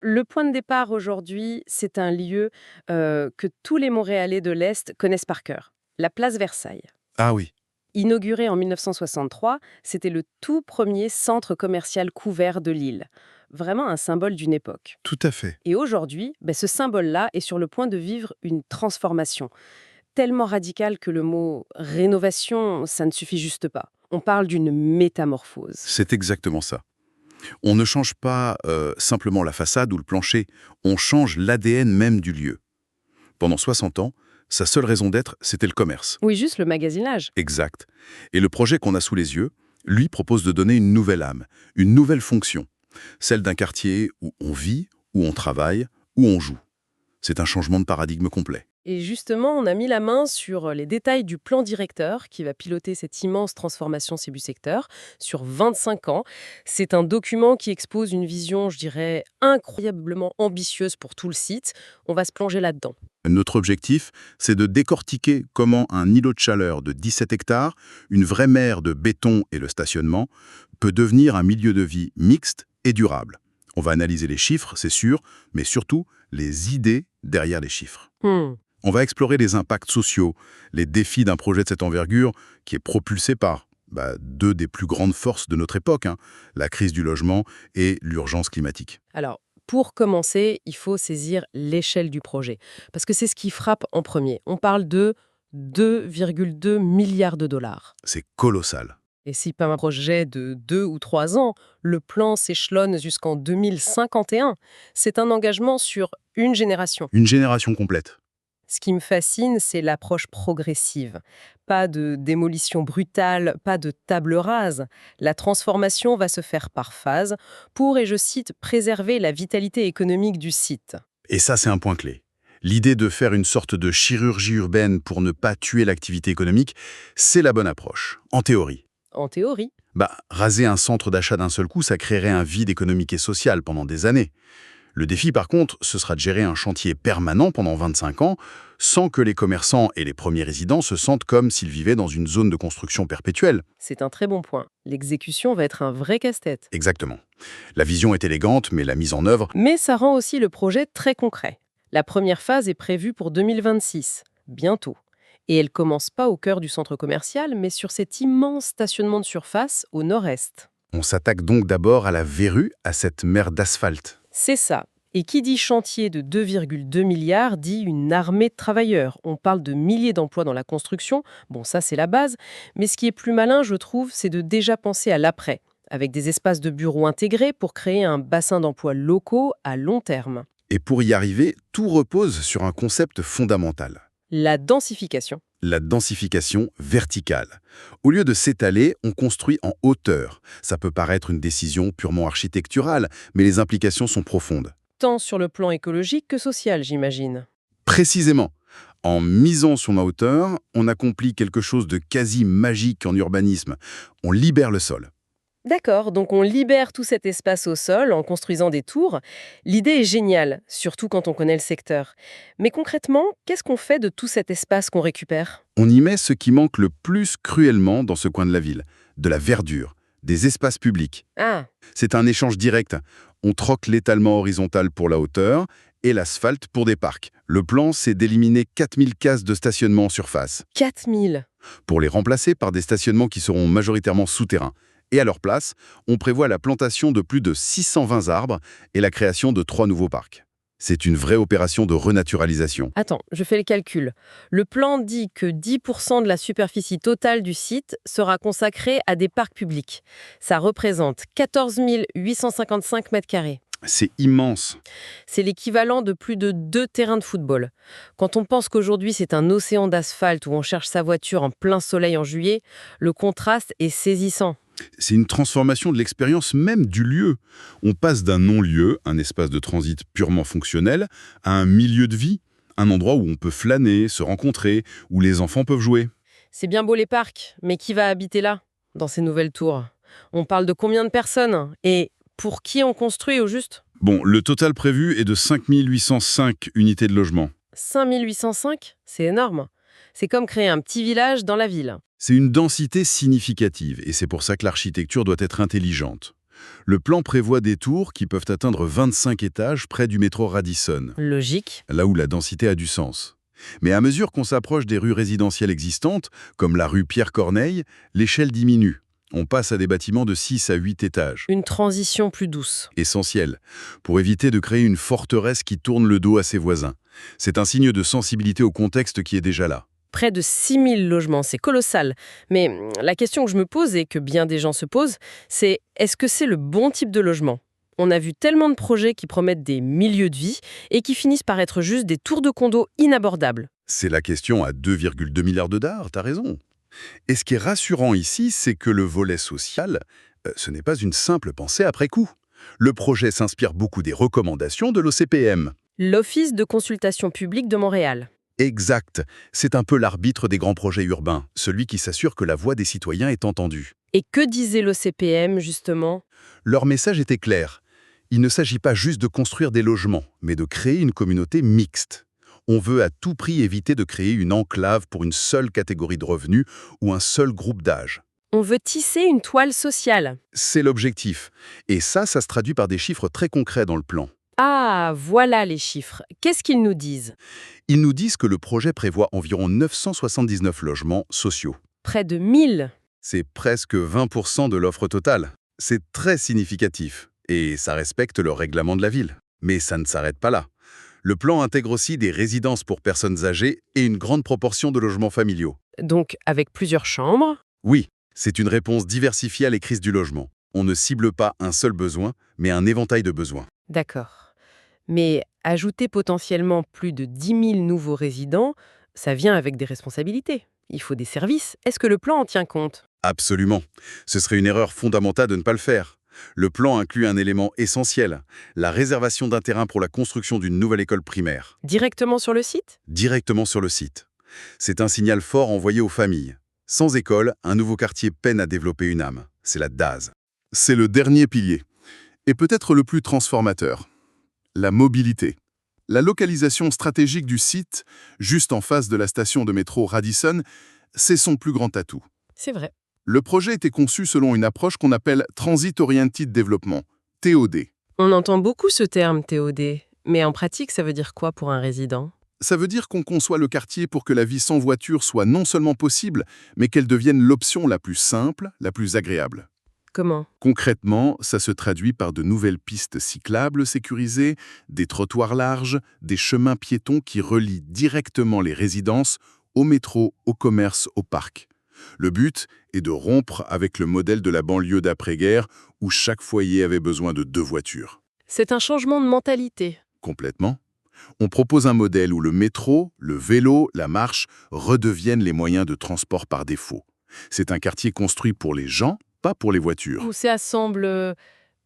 Le point de départ aujourd'hui, c'est un lieu que tous les Montréalais de l'Est connaissent par cœur, la place Versailles. Ah oui, Inauguré en 1963, c'était le tout premier centre commercial couvert de l'île. Vraiment un symbole d'une époque. tout à fait. Et aujourd'hui, ce symbole-là est sur le point de vivre une transformation, tellement radicale que le mot rénovation, ça ne suffit juste pas. On parle d'une métamorphose. C'est exactement ça. On ne change pas simplement la façade ou le plancher, on change l'ADN même du lieu. Pendant 60 ans, sa seule raison d'être, c'était le commerce. Oui, juste le magasinage. Exact. Et le projet qu'on a sous les yeux, lui propose de donner une nouvelle âme, une nouvelle fonction, celle d'un quartier où on vit, où on travaille, où on joue. C'est un changement de paradigme complet. Et justement, on a mis la main sur les détails du plan directeur qui va piloter cette immense transformation Sébusecteur sur 25 ans. C'est un document qui expose une vision, je dirais, incroyablement ambitieuse pour tout le site. On va se plonger là-dedans. Notre objectif, c'est de décortiquer comment un îlot de chaleur de 17 hectares, une vraie mer de béton et le stationnement, peut devenir un milieu de vie mixte et durable. On va analyser les chiffres, c'est sûr, mais surtout les idées derrière les chiffres. On va explorer les impacts sociaux, les défis d'un projet de cette envergure qui est propulsé par deux des plus grandes forces de notre époque, la crise du logement et l'urgence climatique. Alors, pour commencer, il faut saisir l'échelle du projet. Parce que c'est ce qui frappe en premier. On parle de 2,2 milliards de dollars. C'est colossal. Et si pas un projet de 2 ou 3 ans, le plan s'échelonne jusqu'en 2051. C'est un engagement sur une génération. Une génération complète. Ce qui me fascine, c'est l'approche progressive. Pas de démolition brutale, pas de table rase. La transformation va se faire par phase pour, et je cite, préserver la vitalité économique du site. Et ça, c'est un point clé. L'idée de faire une sorte de chirurgie urbaine pour ne pas tuer l'activité économique, c'est la bonne approche, en théorie. En théorie. Raser un centre d'achat d'un seul coup, ça créerait un vide économique et social pendant des années. Le défi, par contre, ce sera de gérer un chantier permanent pendant 25 ans, sans que les commerçants et les premiers résidents se sentent comme s'ils vivaient dans une zone de construction perpétuelle. C'est un très bon point. L'exécution va être un vrai casse-tête. Exactement. La vision est élégante, mais la mise en œuvre... Mais ça rend aussi le projet très concret. La première phase est prévue pour 2026, bientôt. Et elle commence pas au cœur du centre commercial, mais sur cet immense stationnement de surface au nord-est. On s'attaque donc d'abord à la verrue, à cette mer d'asphalte. C'est ça. Et qui dit chantier de 2,2 milliards dit une armée de travailleurs. On parle de milliers d'emplois dans la construction. Bon, ça, c'est la base. Mais ce qui est plus malin, je trouve, c'est de déjà penser à l'après, avec des espaces de bureaux intégrés pour créer un bassin d'emplois locaux à long terme. Et pour y arriver, tout repose sur un concept fondamental. La densification. La densification verticale. Au lieu de s'étaler, on construit en hauteur. Ça peut paraître une décision purement architecturale, mais les implications sont profondes. Tant sur le plan écologique que social, j'imagine. Précisément, en misant sur la hauteur, on accomplit quelque chose de quasi magique en urbanisme. On libère le sol. D'accord, donc on libère tout cet espace au sol en construisant des tours. L'idée est géniale, surtout quand on connaît le secteur. Mais concrètement, qu'est-ce qu'on fait de tout cet espace qu'on récupère? On y met ce qui manque le plus cruellement dans ce coin de la ville, de la verdure, des espaces publics. Ah, C'est un échange direct. On troque l'étalement horizontal pour la hauteur et l'asphalte pour des parcs. Le plan, c'est d'éliminer 4000 cases de stationnement en surface, 4000. pour les remplacer par des stationnements qui seront majoritairement souterrains. Et à leur place, on prévoit la plantation de plus de 620 arbres et la création de 3 nouveaux parcs. C'est une vraie opération de renaturalisation. Attends, je fais le calcul. Le plan dit que 10% de la superficie totale du site sera consacrée à des parcs publics. Ça représente 14 855 mètres carrés. C'est immense. C'est l'équivalent de plus de 2 terrains de football. Quand on pense qu'aujourd'hui c'est un océan d'asphalte où on cherche sa voiture en plein soleil en juillet, le contraste est saisissant. C'est une transformation de l'expérience même du lieu. On passe d'un non-lieu, un espace de transit purement fonctionnel, à un milieu de vie, un endroit où on peut flâner, se rencontrer, où les enfants peuvent jouer. C'est bien beau les parcs, mais qui va habiter là, dans ces nouvelles tours? On parle de combien de personnes? Et pour qui on construit au juste? Bon, le total prévu est de 5805 unités de logement. 5805? C'est énorme. C'est comme créer un petit village dans la ville. C'est une densité significative, et c'est pour ça que l'architecture doit être intelligente. Le plan prévoit des tours qui peuvent atteindre 25 étages près du métro Radisson, Logique. là où la densité a du sens. Mais à mesure qu'on s'approche des rues résidentielles existantes, comme la rue Pierre-Corneille, l'échelle diminue. On passe à des bâtiments de 6 à 8 étages. Une transition plus douce. Essentiel, pour éviter de créer une forteresse qui tourne le dos à ses voisins. C'est un signe de sensibilité au contexte qui est déjà là. Près de 6000 logements, c'est colossal. Mais la question que je me pose et que bien des gens se posent, c'est est-ce que c'est le bon type de logement? On a vu tellement de projets qui promettent des milieux de vie et qui finissent par être juste des tours de condos inabordables. C'est la question à 2,2 milliards de dollars, t'as raison. Et ce qui est rassurant ici, c'est que le volet social, ce n'est pas une simple pensée après coup. Le projet s'inspire beaucoup des recommandations de l'OCPM. L'Office de consultation publique de Montréal. Exact. C'est un peu l'arbitre des grands projets urbains, celui qui s'assure que la voix des citoyens est entendue. Et que disait l'OCPM, justement? Leur message était clair. Il ne s'agit pas juste de construire des logements, mais de créer une communauté mixte. On veut à tout prix éviter de créer une enclave pour une seule catégorie de revenus ou un seul groupe d'âge. On veut tisser une toile sociale. C'est l'objectif. Et ça se traduit par des chiffres très concrets dans le plan. Ah, voilà les chiffres. Qu'est-ce qu'ils nous disent? Ils nous disent que le projet prévoit environ 979 logements sociaux. Près de 1000. C'est presque 20% de l'offre totale. C'est très significatif. Et ça respecte le règlement de la ville. Mais ça ne s'arrête pas là. Le plan intègre aussi des résidences pour personnes âgées et une grande proportion de logements familiaux. Donc, avec plusieurs chambres. Oui, c'est une réponse diversifiée à les crises du logement. On ne cible pas un seul besoin, mais un éventail de besoins. D'accord. Mais ajouter potentiellement plus de 10 000 nouveaux résidents, ça vient avec des responsabilités. Il faut des services. Est-ce que le plan en tient compte? Absolument. Ce serait une erreur fondamentale de ne pas le faire. Le plan inclut un élément essentiel, la réservation d'un terrain pour la construction d'une nouvelle école primaire, Directement sur le site? directement sur le site. C'est un signal fort envoyé aux familles. Sans école, un nouveau quartier peine à développer une âme. C'est la DASE. C'est le dernier pilier, et peut-être le plus transformateur. La mobilité. La localisation stratégique du site, juste en face de la station de métro Radisson, c'est son plus grand atout. C'est vrai. Le projet était conçu selon une approche qu'on appelle Transit Oriented Development, TOD. On entend beaucoup ce terme TOD, mais en pratique, ça veut dire quoi pour un résident? Ça veut dire qu'on conçoit le quartier pour que la vie sans voiture soit non seulement possible, mais qu'elle devienne l'option la plus simple, la plus agréable. Comment? Concrètement, ça se traduit par de nouvelles pistes cyclables sécurisées, des trottoirs larges, des chemins piétons qui relient directement les résidences au métro, au commerce, au parc. Le but est de rompre avec le modèle de la banlieue d'après-guerre où chaque foyer avait besoin de 2 voitures. C'est un changement de mentalité. Complètement. On propose un modèle où le métro, le vélo, la marche redeviennent les moyens de transport par défaut. C'est un quartier construit pour les gens, pas pour les voitures. Ou ça semble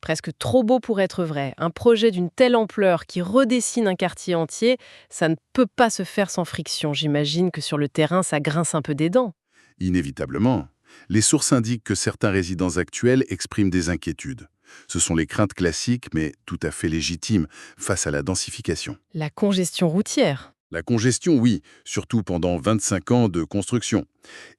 presque trop beau pour être vrai. Un projet d'une telle ampleur qui redessine un quartier entier, ça ne peut pas se faire sans friction. J'imagine que sur le terrain, ça grince un peu des dents. Inévitablement, les sources indiquent que certains résidents actuels expriment des inquiétudes. Ce sont les craintes classiques, mais tout à fait légitimes, face à la densification. La congestion routière. La congestion, oui, surtout pendant 25 ans de construction.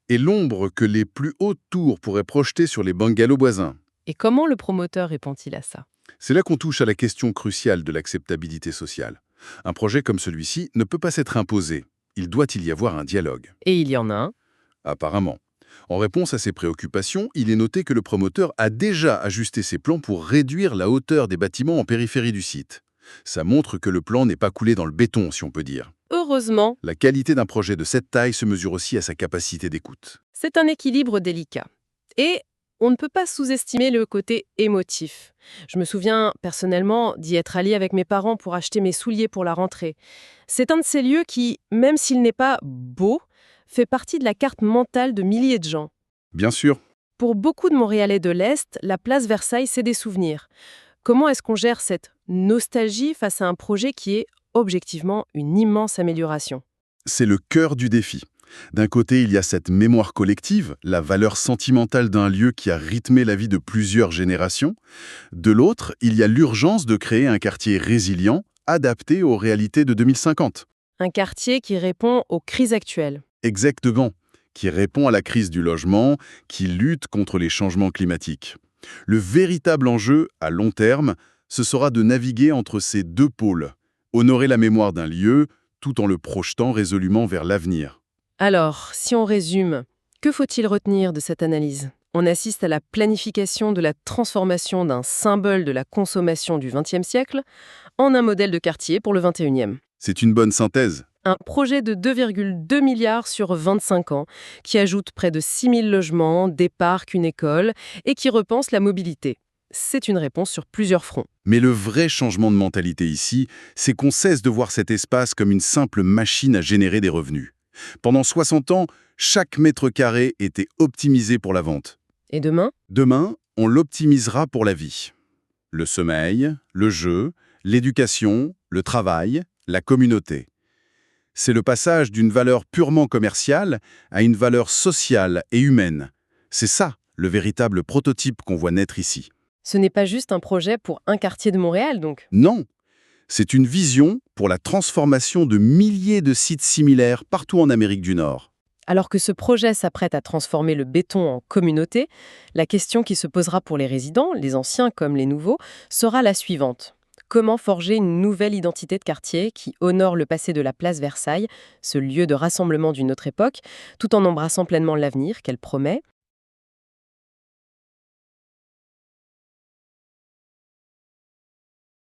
Et l'ombre que les plus hautes tours pourraient projeter sur les bungalows voisins. Et comment le promoteur répond-il à ça? C'est là qu'on touche à la question cruciale de l'acceptabilité sociale. Un projet comme celui-ci ne peut pas s'être imposé. Il doit y avoir un dialogue. Et il y en a un. Apparemment. En réponse à ces préoccupations, il est noté que le promoteur a déjà ajusté ses plans pour réduire la hauteur des bâtiments en périphérie du site. Ça montre que le plan n'est pas coulé dans le béton, si on peut dire. Heureusement, La qualité d'un projet de cette taille se mesure aussi à sa capacité d'écoute. c'est un équilibre délicat. Et on ne peut pas sous-estimer le côté émotif. Je me souviens personnellement d'y être allée avec mes parents pour acheter mes souliers pour la rentrée. C'est un de ces lieux qui, même s'il n'est pas beau, fait partie de la carte mentale de milliers de gens. Bien sûr, Pour beaucoup de Montréalais de l'Est, la place Versailles, c'est des souvenirs. Comment est-ce qu'on gère cette nostalgie face à un projet qui est objectivement une immense amélioration? c'est le cœur du défi. D'un côté, il y a cette mémoire collective, la valeur sentimentale d'un lieu qui a rythmé la vie de plusieurs générations. De l'autre, il y a l'urgence de créer un quartier résilient, adapté aux réalités de 2050. Un quartier qui répond aux crises actuelles. Exactement, qui répond à la crise du logement, qui lutte contre les changements climatiques. Le véritable enjeu, à long terme, ce sera de naviguer entre ces deux pôles, honorer la mémoire d'un lieu tout en le projetant résolument vers l'avenir. Alors, si on résume, que faut-il retenir de cette analyse? On assiste à la planification de la transformation d'un symbole de la consommation du XXe siècle en un modèle de quartier pour le XXIe. C'est une bonne synthèse. Un projet de 2,2 milliards sur 25 ans qui ajoute près de 6000 logements, des parcs, une école et qui repense la mobilité. C'est une réponse sur plusieurs fronts. Mais le vrai changement de mentalité ici, c'est qu'on cesse de voir cet espace comme une simple machine à générer des revenus. Pendant 60 ans, chaque mètre carré était optimisé pour la vente. Et demain? Demain, on l'optimisera pour la vie. Le sommeil, le jeu, l'éducation, le travail, la communauté. C'est le passage d'une valeur purement commerciale à une valeur sociale et humaine. C'est ça, le véritable prototype qu'on voit naître ici. Ce n'est pas juste un projet pour un quartier de Montréal, donc. Non, c'est une vision pour la transformation de milliers de sites similaires partout en Amérique du Nord. Alors que ce projet s'apprête à transformer le béton en communauté, la question qui se posera pour les résidents, les anciens comme les nouveaux, sera la suivante. Comment forger une nouvelle identité de quartier qui honore le passé de la place Versailles, ce lieu de rassemblement d'une autre époque, tout en embrassant pleinement l'avenir qu'elle promet?